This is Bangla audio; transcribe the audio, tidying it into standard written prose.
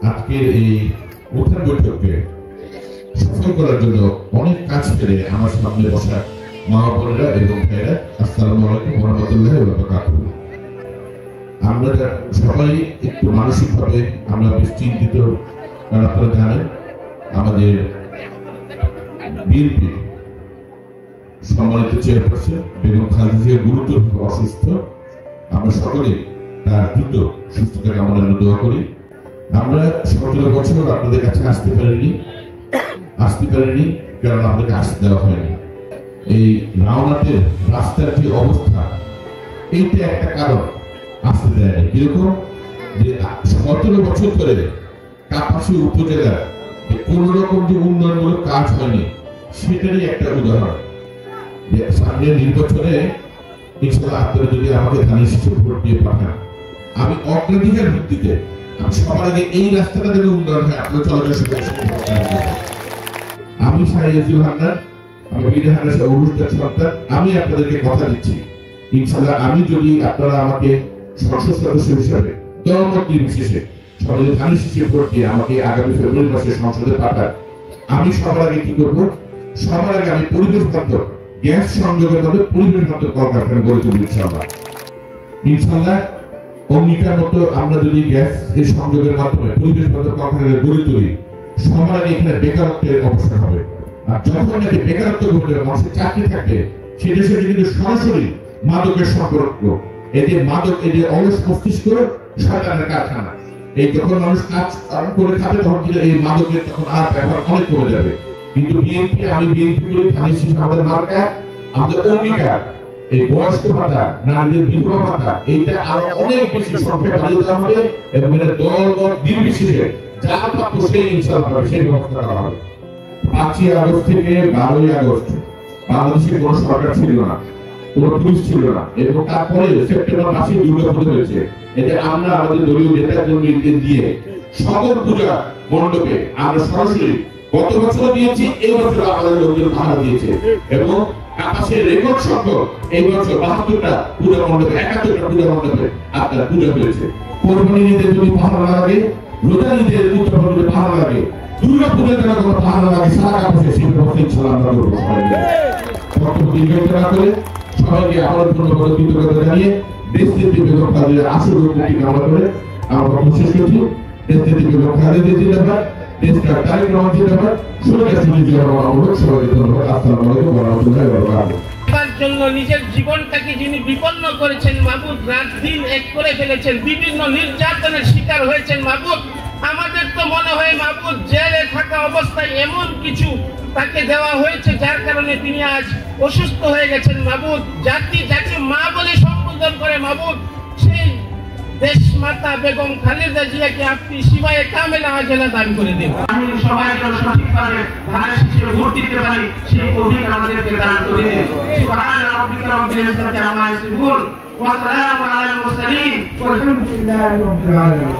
আজকের এই উত্থান বৈঠককে সফল করার জন্য অনেক কাজ ফেলে আমার সামনে বসা মা বোনেরা এবং ভাইয়েরা, আসসালামু আলাইকুম ওয়া রাহমাতুল্লাহি ওয়া বারাকাতুহু। আমরা সবাই একটু মানসিকভাবে আমরা বেশ চিন্তিত, কারণ আপনারা জানেন আমাদের বিএনপি সম্মানিত চেয়ারপারসন বেগম খালেদা জিয়া গুরুতর অসুস্থ। আমরা সকলে তার দ্রুত সুস্থতা কামনার জন্য দোয়া করি। আমরা 17 বছর আপনাদের কাছে আসতে পারিনি কারণ আমাদেরকে আসতে দেওয়া হয়নি। এই রাওনাতের রাস্তার যে অবস্থা, এইটা একটা কারণ আসতে দেয়নি। কিরকম যে 17 বছর ধরে কাপাসী উপজেলার কোন রকম যে উন্নয়নমূলক কাজ হয়নি, সেটারই একটা উদাহরণ। সামনে নির্বাচনে ইনশাআল্লাহ আপনারা যদি আমাকে ধানের শীষে ভোট দিয়ে পাঠান, আমি অগ্রাধিকার ভিত্তিতে সবার আগে এই রাস্তাটা যেন উন্নয়ন হয় আপনার চলাচল সুবিধা। আমি শাহরিয়াজুল হান্নান, আমি বীর হান্নান অনুষ্ঠান সন্তান। আমি আপনাদেরকে কথা দিচ্ছি, ইনশাআল্লাহ আমি যদি আপনারা আমাকে সংসদ সদস্য হিসাবে দলমত নির্বিশেষে সবাই ধানের শীষে ভোট দিয়ে আমাকে আগামী ফেব্রুয়ারি মাসে সংসদে পাঠান, আমি সবার আগে কি করবো? সবার আগে আমি পরিবেশ বান্ধব গ্যাস সংযোগের মধ্যে পরিবেশ বান্ধব কলকারখানা গড়ে তুলব ইনশাআল্লাহ। অগ্নিকার মতো আমরা যদি গ্যাস এর সংযোগের মাধ্যমে পরিবেশ বান্ধব কলকারখানা গড়ে তুলি, সবার আগে এখানে বেকারত্বের অবস্থা হবে। আর যখন নাকি বেকারত্ব ঘটবে, মানুষের চাকরি থাকে, সে দেশে কিন্তু সরাসরি মাদকের সম্পর্ক। এই যে মাদক, এই যে অলস মস্তিষ্ক শয়তানের কারখানা। এই যখন মানুষ কাজ করে খাবে, তখন কিন্তু এই মাদকের তখন আর ব্যবহার অনেক কমে যাবে। কিন্তু বিএনপি, আমি বিএনপি করি, ধানের শীষ আমাদের মার্কা, আমাদের অঙ্গীকার। এই বয়স্ক ভাতা, নারীদের বিধবা ভাতা, এইটা আরো অনেক বেশি সংখ্যায় বাড়িয়ে দেওয়া হবে এবং এটা দলমত নির্বিশেষে যা প্রাপ্য সেই ইনশাআল্লাহ সেই ব্যবস্থা করা হবে। 5ই আগস্ট থেকে 12ই আগস্ট বাংলাদেশে কোনো সরকার ছিল না, কোনো পুলিশ ছিল না, এবং তারপরে সেপ্টেম্বর মাসে দুর্গাপুজো হয়েছে। এতে আমরা আমাদের দলীয় নেতাকর্মীদের দিয়ে সকল পূজা মণ্ডপে আমরা সরাসরি গত বছর দিয়েছি, এই বছর আমাদের লোকজন ভাড়া দিয়েছে এবং আকাশের রেকর্ড সংখ্যক এই বছর 72টা পূজা মণ্ডপে, 71টা পূজা মণ্ডপে আপনার পূজা হয়েছে। কোরবানি ঈদের যদি ভাড়া লাগে, রোজা ঈদের উৎসবে ভাড়া লাগে, দুর্গা পূজার জন্য কোনো ভাড়া লাগে, সারা কাপড়ে সেই ব্যবস্থা ইনশাআল্লাহ আমরা করবো। সবাইকে আমার ধন্যবাদ কৃতজ্ঞতা জানিয়ে দেশনেত্রী বেগম খালেদার আসল মুক্তি কামনা করে আমার কথা শেষ করছি। দেশনেত্রী বেগম খালেদা জিন্দাবাদ, দেশটা তারেক রহমান জিন্দাবাদ, সবাইকে ধন্যবাদ। আসসালামু আলাইকুম ওয়া রাহমাতুল্লাহি ওয়া বারাকাতুহু। জন্য নিজের জীবনটাকে যিনি বিপন্ন করেছেন মাবুদ, রাত দিন এক করে ফেলেছেন, বিভিন্ন নির্যাতনের শিকার হয়েছেন মাবুদ। আমাদের তো মনে হয় মাবুদ জেলে থাকা অবস্থায় এমন কিছু তাকে দেওয়া হয়েছে যার কারণে তিনি আজ অসুস্থ হয়ে গেছেন মাবুদ। জাতি যাকে মা বলে সম্বোধন করে মাবুদ, সেই দেশ মাতা বেগম খালেদা জিয়াকে আপনি শিবায়ে কামেলা আজলা দান করে দিন। আমি সবাই যেন সঠিকভাবে ধানের শীষে ভোট দিতে পারি, সেই অধিকার আমাদেরকে দান করে দিন। সুবহান রাব্বিকা রাব্বিল ইজ্জাতি আম্মা ইয়াসিফুন ওয়া সালামুন আলাল মুরসালিন ওয়ালহামদুলিল্লাহি রাব্বিল আলামিন।